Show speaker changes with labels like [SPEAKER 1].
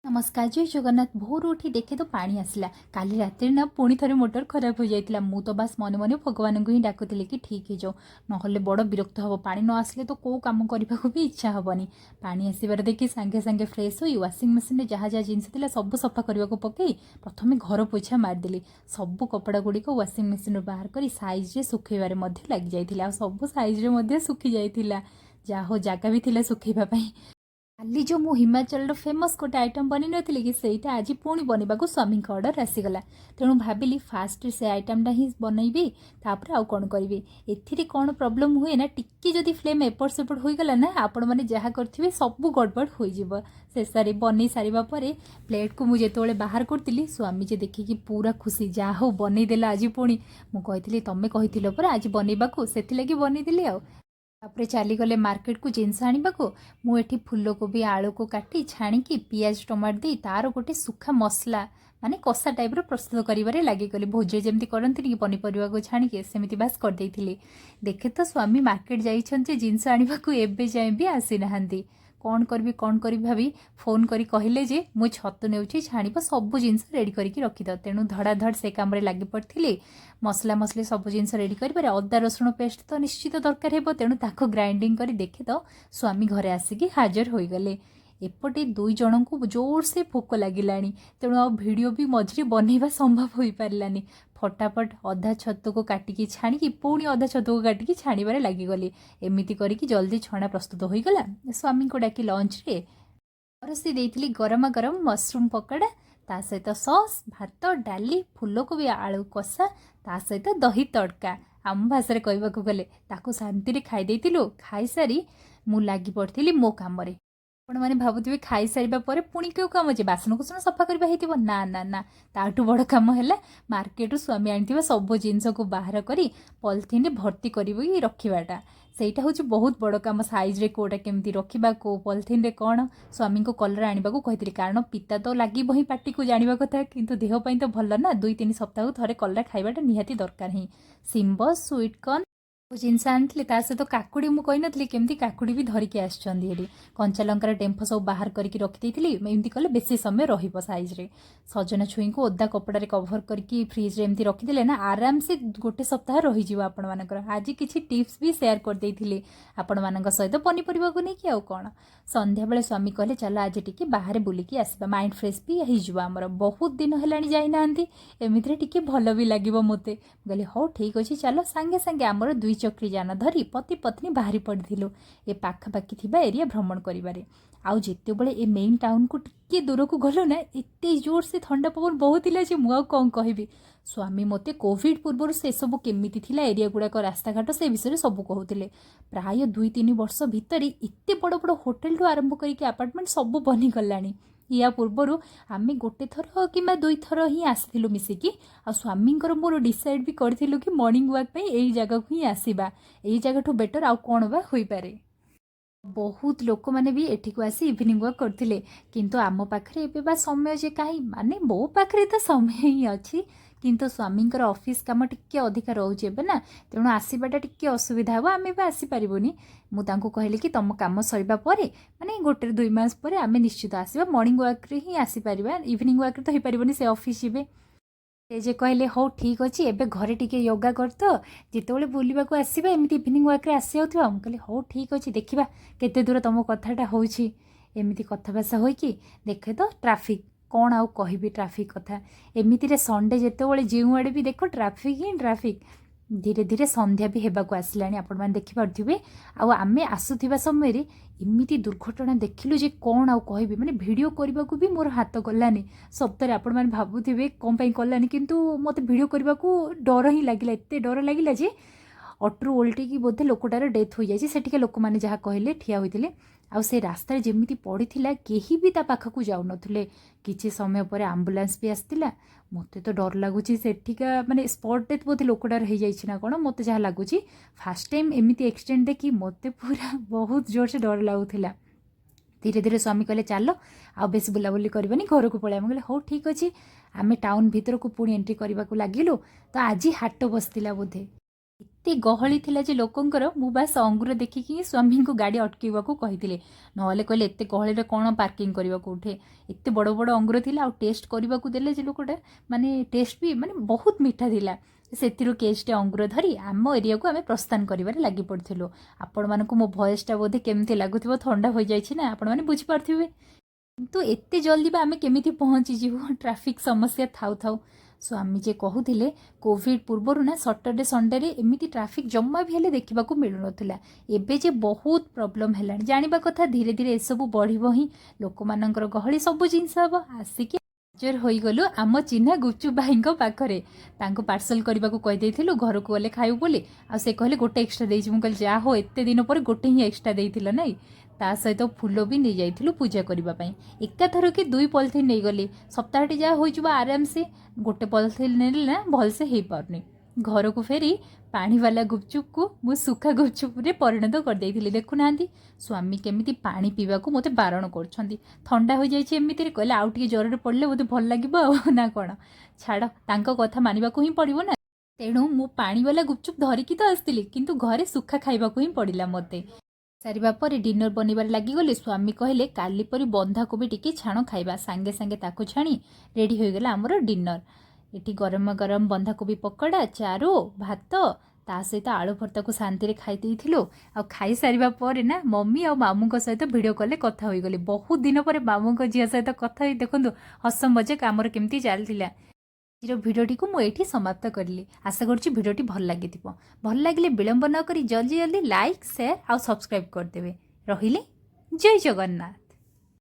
[SPEAKER 1] नमस्कार जय जगन्नाथ भोर उठी देखे तो पानी आसला काली रात ना पुणी थे मोटर खराब हो जाता मु तो बास मन मन भगवान को ही डाकुली कि ठीक है जो ना बड़ विरक्त हम पानी न आसले तो कौ कम करने को भी इच्छा हेनी पानी आसबार देखी सांगे सांगे फ्रेश हो वाशिंग मशीन जहाँ जहाँ जिनस सब सफा करने को पकई प्रथम घर पोछा मारिदेली सब कपड़ा गुड़िक वाशिंग मशीन बाहर कर सैज्रे सुखेबार लग जाता सब सैज्रे सुखी जाता जहा हो जगह भी थिला सुखेबाई काली जो मु हिमाचल फेमस गोटे आइटम बनी नी कि सहीटा आज पुणी बनवाक स्वामी ऑर्डर आसीगला तेणु भाविली फास्ट से आइटमटा ही बनईबी तापर आउ कौन करी एथिरे कौन प्रोब्लेम हुए ना टिक्की जदि फ्लेम एपट सेपट होईगला ना आपण मैंने जहाँ करेंगे सब गड़बड़ हो शेष बन सारा पर प्लेट को मुझे बाहर करी स्वामी जे देखिकी पूरा खुशी जहा हो बनईदेला आज पुणी मुझे तुम कही आज बनवाक से बनईदेली तापर चलीगले मार्केट को जिनस आने को मुझे फूलकोबी आलू को काटी छाणिकी पियाज टमाटर दे तार गोटे सुखा मसला माने कषा टाइप प्रस्तुत करें लगिगली भोज जमी करती कि पनीपरिया को छाणिकी सेमती बास करदे देखे तो स्वामी मार्केट जाइए जिनस आने को एवं जाए भी आसी ना कौन करी भाभी फोन करी कहले जे मु छतु नेउछि छाणीब सब जिनस रेडी करके रखिद तेणु धड़ाधड़ से काम लगी पड़ी मसला मसली सब जिनस रेडी कर अदा रसुण पेस्ट तो निश्चित दरकार है तेणु ताको ग्राइंडिंग कर देखे तो स्वामी घरे आसिकी हाजर होगले एपटे दुई जन को जोर से भोक लगिला तेणु आ भिडियो भी मझे बनवा संभव हो पारानी फटाफट अधा छतु को काटिकी छाणिकी पुणी अधा छतु को काटिकी छाणीबार लगिगली एमती करके जल्दी छणा प्रस्तुत होईगला स्वामी को डाकी लंच रे परसी देइथिली गरमा गरम मशरूम पकोड़ा ता सहित सॉस भात डाली फूलकोबी आलू कषा ता सहित दही तड़का आम भाषा कहवाक गले ताको शांति खाई देइथिलु खाई सारी मु लागी पड़थि मो काम रे आपण मैंने भावुवे खाई सारा पर पुणी क्यों कम अच्छे बासन कुसन सफा करवा ना ना ना ताठू बड़ कम है मार्केट स्वामी आनी सब जिनस को बाहर कर पॉलिथिन रे भर्ती कर रखाटा सहीटा हूँ बहुत बड़ कम सैज्रे कौटा केमती रखा को पॉलिथिन रे कौन स्वामी को कलर आने को कही कारण पिता तो लगे ही पार्टी को जाना कथा किंतु देहपाई तो भल ना 2-3 सप्ताह थे कलर खावाटा निहाती दरकार ही सिम्ब स्वीट कॉर्न जिनस आनी सहित काकुड़ी मुझे नी केमती काकुड़ी भी धरिकी आसछंदी कंचा लंकार डेम्फ सब बाहर करके रखी एमती कले बेसी समय रईज्रे सजना छुई को ओदा कपड़े कभर करके फ्रिज्रे एमती रखिदे ना आराम से गोटे सप्ताह रही आपण मानकर आज किसी टिप्स भी शेयर करदे आपण मान सहित पनीपरिया को लेकिन आउ कौन संध्या बेले स्वामी कहले चल आज टी बाहर बुलिकी आसबा माइंड फ्रेश भी होमर बहुत दिन है जाना एमती टी भल भी लगे मत कहली हो ठीक अच्छे चलो सांगे सांगे आमर 2 चक्री जान धरी पति पत्नी बाहरी पड़िलु ए पाखापाखि थिबा एरिया भ्रमण करिबारे आउ जिते बड़े ए मेन टाउन को टिके दूर को गलु ना एते जोर से ठंडा पवन बहुत जे मु कौन कहबी स्वामी मते कोविड पूर्व से सब केमिति थिला एरिया गुड़ाक रास्ता घाट से विषय सब कहते प्राय 2-3 वर्ष भितर एते बड़ बड़ होटेल ठू आरंभ करके अपार्टमेंट सब बनी गलानी या पूर्वर आम गोटे थर कि 2 थर ही आसलु मिसिकी आ स्वामी मोर डिसाइड भी करूँ कि मॉर्निंग वॉक यही जगह को ही आसवा यही जगह ठू बेटर आउ कौन बा होई पारे बहुत लोक मैंने भी एठी को आसी इवनिंग वॉक करथिले किंतु आम पाखरे एबे बा समय जे काई माने मो पाखरे तो समय ही अच्छी किंतु स्वामी ऑफिस काम टिके अधिका रोचे ना तेणु आसवाटा टिके असुविधा हम आम भी आसीपारूनी मुझे कहली कि तुम कम सरीबा पर माने 1-2 मास पर आम निश्चित आसवा मॉर्निंग वॉक रे ही आसीपर इवनिंग वॉक तो हो पारबनी से ऑफिस जीवे जे कहले हो ठीक अच्छे एबे घरे टिके योगा कर तो जिते बुलवा को आसवा एमती इवनिंग वॉक रे आसी जाऊँ मुझे कहली हो ठीक अच्छे देखा केते दूर तुम कथाटा होची एमती कथबासा होइकी देखे तो ट्राफिक कौन आउ कहबी ट्राफिक कथा एमिति संडे जिते जो आड़े भी देख ट्राफिक ही ट्राफिक धीरे धीरे संध्या भी होगा आसला आपण मैंने देखिपे आमे आसुवा समय एमती दुर्घटना देखिलु जे कौन आउ कहबी माने वीडियो करने को भी मोर हाथ गलानी सप्ताह आपण मैंने भावुवे कौन पाई कलानी किंतु मत वीडियो करने को डर ही लगिला एत डर लगिला जे अटरू ओल्टी बोधे लोकटार डेथ हो जाए से लोक मैंने जहाँ कहले ठिया होते आउ से रास्ता जमी पड़ी कहीं भी ता पाखक जाऊ नथुले किछि समय पर आम्बुलांस भी आसला मत तो डर लगुच सेठिका माने स्पॉट डेथ बोधे लोकटार हो जाए ना कौन मत जहाँ लगुच फास्ट टाइम एमती एक्सीडेंट देखी मत पूरा बहुत जोर से डर लगुला धीरे धीरे स्वामी कहले चलो आ बेस बुलाबुली करबानी घर को पलैया कहले हो ठीक अच्छे आम टाउन भीतर को पुणी एंट्री करने को लगिलु तो आज हाट बसला बोधे ଏତେ ଗହଳି ଥିଲା ଯେ ଲୋକଙ୍କର ମୁଁ ବାସ୍ ଅଙ୍ଗୁର ଦେଖିକି ସ୍ୱାମୀଙ୍କୁ ଗାଡ଼ି ଅଟକେଇବାକୁ କହିଥିଲେ, ନହେଲେ କହିଲେ ଏତେ ଗହଳିରେ କ'ଣ ପାର୍କିଂ କରିବା କୋଉଠି। ଏତେ ବଡ଼ ବଡ଼ ଅଙ୍ଗୁର ଥିଲା ଆଉ ଟେଷ୍ଟ କରିବାକୁ ଦେଲେ ଯେ ଲୋକଟା, ମାନେ ଟେଷ୍ଟ ବି ମାନେ ବହୁତ ମିଠା ଥିଲା। ସେଥିରୁ କେଜିଟେ ଅଙ୍ଗୁର ଧରି ଆମ ଏରିଆକୁ ଆମେ ପ୍ରସ୍ଥାନ କରିବାରେ ଲାଗି ପଡ଼ିଥିଲୁ। ଆପଣମାନଙ୍କୁ ମୋ ଭଏସ୍ଟା ବୋଧେ କେମିତି ଲାଗୁଥିବ, ଥଣ୍ଡା ହୋଇଯାଇଛି ନା, ଆପଣମାନେ ବୁଝିପାରୁଥିବେ। କିନ୍ତୁ ଏତେ ଜଲ୍ଦି ବା ଆମେ କେମିତି ପହଞ୍ଚିଯିବୁ ଟ୍ରାଫିକ୍ ସମସ୍ୟା ଥାଉ ଥାଉ। ସ୍ୱାମୀ ଯେ କହୁଥିଲେ କୋଭିଡ୍ ପୂର୍ବରୁ ନା ସଟର୍ଡେ ସଣ୍ଡେରେ ଏମିତି ଟ୍ରାଫିକ୍ ଜମା ବି ହେଲେ ଦେଖିବାକୁ ମିଳୁନଥିଲା। ଏବେ ଯେ ବହୁତ ପ୍ରୋବ୍ଲେମ୍ ହେଲାଣି। ଜାଣିବା କଥା, ଧୀରେ ଧୀରେ ଏସବୁ ବଢ଼ିବ ହିଁ, ଲୋକମାନଙ୍କର ଗହଳି ସବୁ ଜିନିଷ ହେବ। ଆସିକି ହାଜର ହୋଇଗଲୁ ଆମ ଚିହ୍ନା ଗୁପଚୁପ୍ ଭାଇଙ୍କ ପାଖରେ। ତାଙ୍କୁ ପାର୍ସଲ୍ କରିବାକୁ କହିଦେଇଥିଲୁ, ଘରକୁ ଗଲେ ଖାଇବୁ ବୋଲି। ଆଉ ସେ କହିଲେ ଗୋଟେ ଏକ୍ସଟ୍ରା ଦେଇଛି। ମୁଁ କହିଲି ଯାହା ହଉ, ଏତେ ଦିନ ପରେ ଗୋଟେ ହିଁ ଏକ୍ସଟ୍ରା ଦେଇଥିଲ ନାଇଁ। ତା ସହିତ ଫୁଲ ବି ନେଇଯାଇଥିଲୁ ପୂଜା କରିବା ପାଇଁ। ଏକାଥରକେ 2 ପଲିଥିନ୍ ନେଇଗଲି। ସପ୍ତାହଟି ଯାହା ହୋଇଯିବ ଆରାମସେ। ଗୋଟେ ପଲିଥିନ୍ ନେଲେ ନା ଭଲସେ ହେଇପାରୁନି। ଘରକୁ ଫେରି ପାଣିବାଲା ଗୁପଚୁପ୍କୁ ମୁଁ ଶୁଖା ଗୁପଚୁପ୍ରେ ପରିଣତ କରିଦେଇଥିଲି। ଦେଖୁନାହାନ୍ତି, ସ୍ୱାମୀ କେମିତି ପାଣି ପିଇବାକୁ ମୋତେ ବାରଣ କରୁଛନ୍ତି। ଥଣ୍ଡା ହୋଇଯାଇଛି ଏମିତିରେ, କହିଲେ ଆଉ ଟିକେ ଜ୍ୱରରେ ପଡ଼ିଲେ ବୋଧେ ଭଲ ଲାଗିବ ଆଉ ନା କ'ଣ। ଛାଡ଼, ତାଙ୍କ କଥା ମାନିବାକୁ ହିଁ ପଡ଼ିବ ନା। ତେଣୁ ମୁଁ ପାଣିବାଲା ଗୁପଚୁପ୍ ଧରିକି ତ ଆସିଥିଲି, କିନ୍ତୁ ଘରେ ଶୁଖା ଖାଇବାକୁ ହିଁ ପଡ଼ିଲା ମୋତେ। ସାରିବା ପରେ ଡିନର ବନିବାରେ ଲାଗିଗଲି। ସ୍ୱାମୀ କହିଲେ କାଲି ପରି ବନ୍ଧାକୋବି ଟିକେ ଛାଣ ଖାଇବା। ସାଙ୍ଗେ ସାଙ୍ଗେ ତାକୁ ଛାଣି ରେଡ଼ି ହୋଇଗଲା ଆମର ଡିନର। ଏଠି ଗରମ ଗରମ ବନ୍ଧାକୋବି ପକୋଡ଼ା, ଚାରୁ, ଭାତ, ତା ସହିତ ଆଳୁ ଭର୍ତ୍ତାକୁ ଶାନ୍ତିରେ ଖାଇ ଦେଇଥିଲୁ। ଆଉ ଖାଇସାରିବା ପରେ ନା ମମି ଆଉ ମାମୁଙ୍କ ସହିତ ଭିଡ଼ିଓ କଲ୍ରେ କଥା ହୋଇଗଲି। ବହୁତ ଦିନ ପରେ ମାମୁଙ୍କ ଝିଅ ସହିତ କଥା ହୋଇ ଦେଖନ୍ତୁ ହସ ମଜାକ ଆମର କେମିତି ଚାଲିଥିଲା। ଆଜିର ଭିଡ଼ିଓଟିକୁ ମୁଁ ଏଇଠି ସମାପ୍ତ କରିଲି। ଆଶା କରୁଛି ଭିଡ଼ିଓଟି ଭଲ ଲାଗିଥିବ। ଭଲ ଲାଗିଲେ ବିଳମ୍ବ ନ କରି ଜଲ୍ଦି ଜଲ୍ଦି ଲାଇକ୍, ସେୟାର ଆଉ ସବସ୍କ୍ରାଇବ୍ କରିଦେବେ। ରହିଲି, ଜୟ ଜଗନ୍ନାଥ।